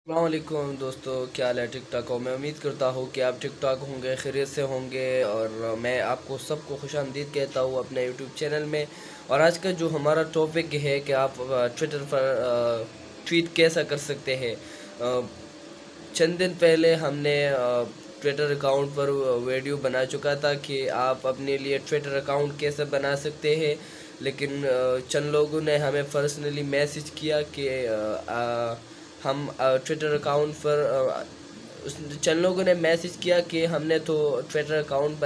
السلام علیکم دوستو، کیا حال ہے ٹک ٹاک ہو؟ میں امید کرتا ہوں کہ آپ ٹک ٹاک ہوں گے، خیریت سے ہوں گے، اور میں آپ کو سب کو خوش آمدید کہتا ہوں اپنے یوٹیوب چینل میں۔ اور آج کا جو ہمارا ٹاپک ہے کہ آپ ٹویٹر پر ٹویٹ کیسا کر سکتے ہیں۔ چند دن پہلے ہم نے ٹویٹر اکاؤنٹ پر ویڈیو بنا چکا تھا کہ آپ اپنے لیے ٹویٹر اکاؤنٹ کیسے بنا سکتے ہیں، لیکن چند لوگوں نے ہمیں پرسنلی میسج کیا کہ ہم ٹویٹر اکاؤنٹ پر چند لوگوں نے میسج کیا کہ ہم نے تو ٹویٹر اکاؤنٹ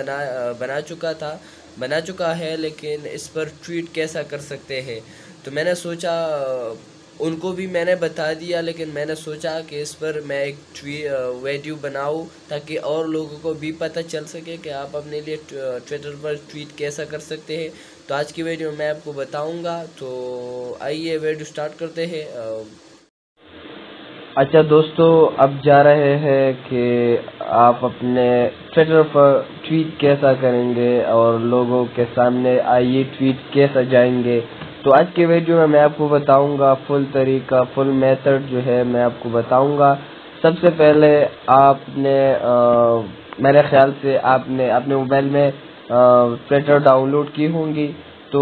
بنا چکا ہے، لیکن اس پر ٹویٹ کیسا کر سکتے ہیں۔ تو میں نے سوچا ان کو بھی میں نے بتا دیا، لیکن میں نے سوچا کہ اس پر میں ایک ویڈیو بناؤں تاکہ اور لوگوں کو بھی پتہ چل سکے کہ آپ اپنے لیے ٹویٹر پر ٹویٹ کیسا کر سکتے ہیں۔ تو آج کی ویڈیو میں آپ کو بتاؤں گا، تو آئیے ویڈیو سٹارٹ کرتے ہیں۔ اچھا دوستو، اب جا رہے ہیں کہ آپ اپنے ٹویٹر پر ٹویٹ کیسا کریں گے اور لوگوں کے سامنے آئیے ٹویٹ کیسا جائیں گے۔ تو آج کی ویڈیو میں آپ کو بتاؤں گا فل طریقہ، فل میتھڈ جو ہے میں آپ کو بتاؤں گا۔ سب سے پہلے آپ نے میرے خیال سے آپ نے اپنے موبائل میں ٹویٹر ڈاؤن لوڈ کی ہوں گی، تو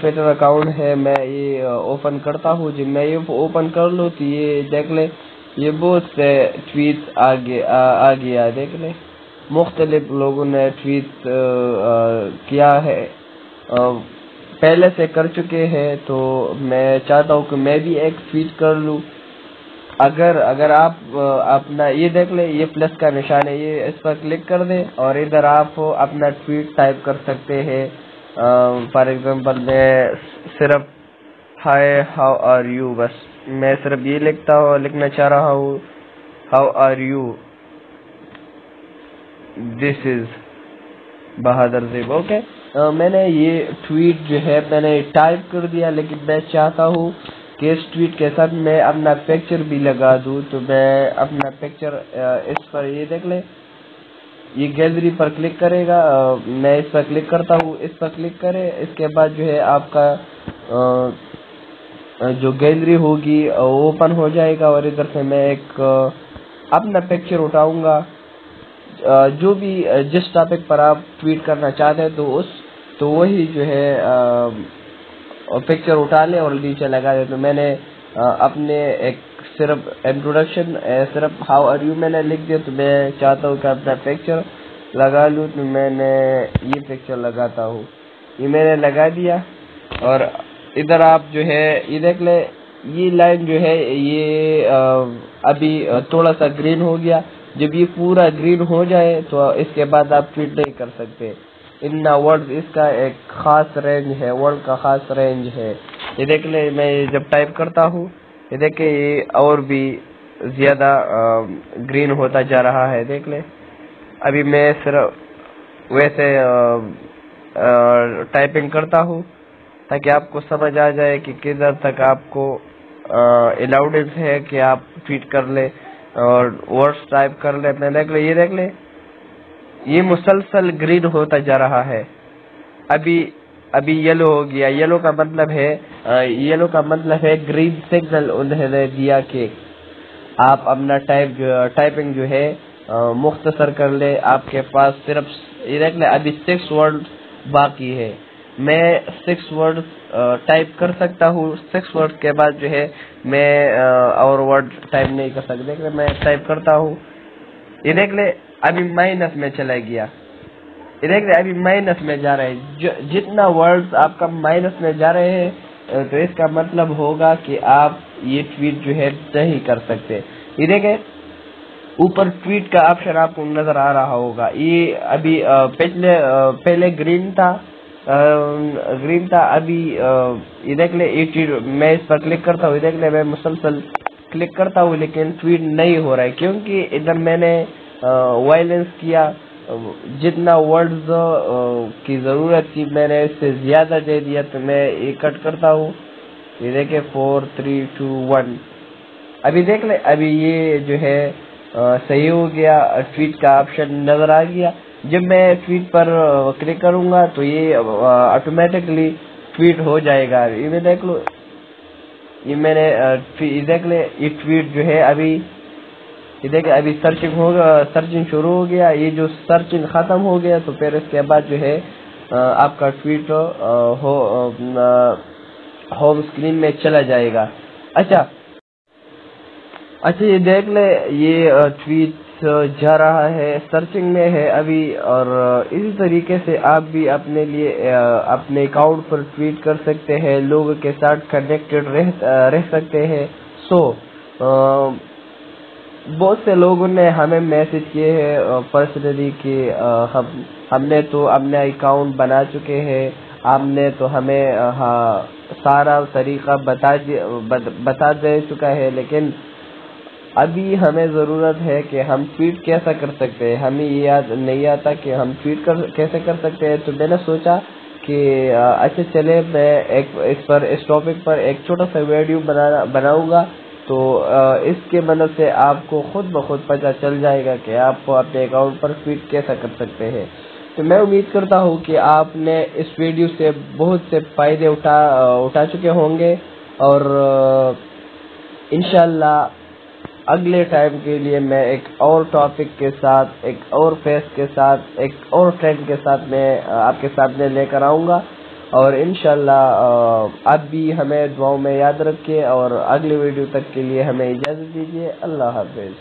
ٹویٹر اکاؤنٹ ہے، میں یہ اوپن کرتا ہوں۔ جب میں یہ اوپن کر لوں تو یہ دیکھ لیں، یہ بہت سے ٹویٹ آ گیا، دیکھ لیں مختلف لوگوں نے ٹویٹ کیا ہے، پہلے سے کر چکے ہیں۔ تو میں چاہتا ہوں کہ میں بھی ایک ٹویٹ کر لوں۔ اگر آپ اپنا یہ دیکھ لیں، یہ پلس کا نشان ہے، یہ اس پر کلک کر دیں اور ادھر آپ اپنا ٹویٹ ٹائپ کر سکتے ہیں۔ فار ایگزامپل میں صرف ہائے ہاؤ آر یو، بس میں صرف یہ لکھنا چاہ رہا ہوں، ہاؤ آر یو، دس از بہادر زیب۔ اوکے، میں نے یہ ٹویٹ جو ہے میں نے ٹائپ کر دیا، لیکن میں چاہتا ہوں کہ اس ٹویٹ کے ساتھ میں اپنا پکچر بھی لگا دوں۔ تو میں اپنا پکچر اس پر یہ دیکھ لیں، یہ گیلری پر کلک کرے گا، میں اس پر کلک کرتا ہوں، اس پر کلک کرے، اس کے بعد جو ہے آپ کا جو گیلری ہوگی اوپن ہو جائے گا، اور ادھر سے میں ایک اپنا پکچر اٹھاؤں گا، جو بھی جس ٹاپک پر آپ ٹویٹ کرنا چاہتے ہیں تو وہی جو ہے پکچر اٹھا لیں اور نیچے لگا دیں۔ تو میں نے اپنے ایک صرف انٹروڈکشن، صرف ہاؤ آر یو میں نے لکھ دیا، تو میں چاہتا ہوں کہ اپنا پکچر لگا لوں، تو میں نے یہ پکچر لگاتا ہوں، یہ میں نے لگا دیا۔ اور ادھر آپ جو ہے یہ دیکھ لیں، یہ لائن جو ہے یہ ابھی تھوڑا سا گرین ہو گیا۔ جب یہ پورا گرین ہو جائے تو اس کے بعد آپ ٹویٹ نہیں کر سکتے۔ ان ورڈ، اس کا ایک خاص رینج ہے، ورڈ کا خاص رینج ہے۔ یہ دیکھ لیں، میں جب ٹائپ کرتا ہوں، یہ دیکھیں یہ اور بھی زیادہ گرین ہوتا جا رہا ہے، دیکھ لیں۔ ابھی میں صرف ویسے ٹائپنگ کرتا ہوں تاکہ آپ کو سمجھ آ جائے کہ کدھر تک آپ کو الاؤڈنس ہے کہ آپ ٹویٹ کر لیں اور ورڈز ٹائپ کر لیں۔ میں دیکھ لیں، یہ دیکھ لیں، یہ مسلسل گرین ہوتا جا رہا ہے۔ ابھی یلو ہو گیا۔ یلو کا مطلب ہے گرین سگنل انہوں نے دیا کہ آپ اپنا ٹائپنگ جو ہے مختصر کر لیں۔ آپ کے پاس صرف یہ دیکھ لیں، ابھی 6 ورڈ باقی ہے۔ میں 6 ورڈ ٹائپ کر سکتا ہوں، 6 ورڈ کے بعد جو ہے میں اور ورڈ ٹائپ نہیں کر سکتا۔ دیکھ لیں، میں ٹائپ کرتا ہوں، یہ دیکھ لیں ابھی مائنس میں چلا گیا۔ یہ دیکھ لیں ابھی مائنس میں جا رہے ہیں، جتنا ورڈز آپ کا مائنس میں جا رہے ہیں تو اس کا مطلب ہوگا کہ آپ یہ ٹویٹ جو ہے نہیں کر سکتے۔ یہ دیکھیں اوپر ٹویٹ کا آپشن آپ کو نظر آ رہا ہوگا، یہ ابھی پہلے گرین تھا، ابھی یہ دیکھ لیں 80۔ میں اس پر کلک کرتا ہوں، یہ دیکھ لیں میں مسلسل کلک کرتا ہوں لیکن ٹویٹ نہیں ہو رہا ہے، کیونکہ ادھر میں نے وائلنس کیا، جتنا ورڈز کی ضرورت تھی میں نے اس سے زیادہ دے دیا۔ تو میں یہ کٹ کرتا ہوں، یہ دیکھیں 4 3 2 1۔ ابھی دیکھ لیں، ابھی یہ جو ہے صحیح ہو گیا، ٹویٹ کا آپشن نظر آ گیا۔ جب میں ٹویٹ پر کلک کروں گا تو یہ آٹومیٹکلی ٹویٹ ہو جائے گا۔ یہ میں دیکھ لو، یہ میں نے یہ ٹویٹ جو ہے ابھی ابھی سرچنگ شروع ہو گیا. یہ جو سرچنگ ختم ہو گیا تو پھر اس کے بعد جو ہے آپ کا ٹویٹ ہوم اسکرین میں چلا جائے گا. اچھا یہ دیکھ لیں, یہ ٹویٹ جا رہا ہے, سرچنگ میں ہے ابھی. اور اسی طریقے سے آپ بھی اپنے لیے اپنے اکاؤنٹ پر ٹویٹ کر سکتے ہیں, لوگوں کے ساتھ کنیکٹڈ رہ سکتے ہیں. بہت سے لوگوں نے ہمیں میسج کیے ہیں پرسنلی کہ ہم نے تو اپنا اکاؤنٹ بنا چکے ہیں, آپ نے تو ہمیں سارا طریقہ بتا دے چکا ہے, لیکن ابھی ہمیں ضرورت ہے کہ ہم ٹویٹ کیسا کر سکتے ہیں. ہمیں یہ یاد نہیں آتا کہ ہم ٹویٹ کیسے کر سکتے ہیں. تو میں نے سوچا کہ اچھا چلے میں اس ٹاپک پر ایک چھوٹا سا ویڈیو بناؤں گا, تو اس کے مدد سے آپ کو خود بخود پتہ چل جائے گا کہ آپ کو اپنے اکاؤنٹ پر ٹویٹ کیسا کر سکتے ہیں. تو میں امید کرتا ہوں کہ آپ نے اس ویڈیو سے بہت سے فائدے اٹھا چکے ہوں گے, اور انشاءاللہ اگلے ٹائم کے لیے میں ایک اور ٹاپک کے ساتھ, ایک اور فیس کے ساتھ, ایک اور ٹرینڈ کے ساتھ میں آپ کے سامنے لے کر آؤں گا. اور انشاءاللہ آپ بھی ہمیں دعاؤں میں یاد رکھیے, اور اگلی ویڈیو تک کے لیے ہمیں اجازت دیجیے. اللہ حافظ.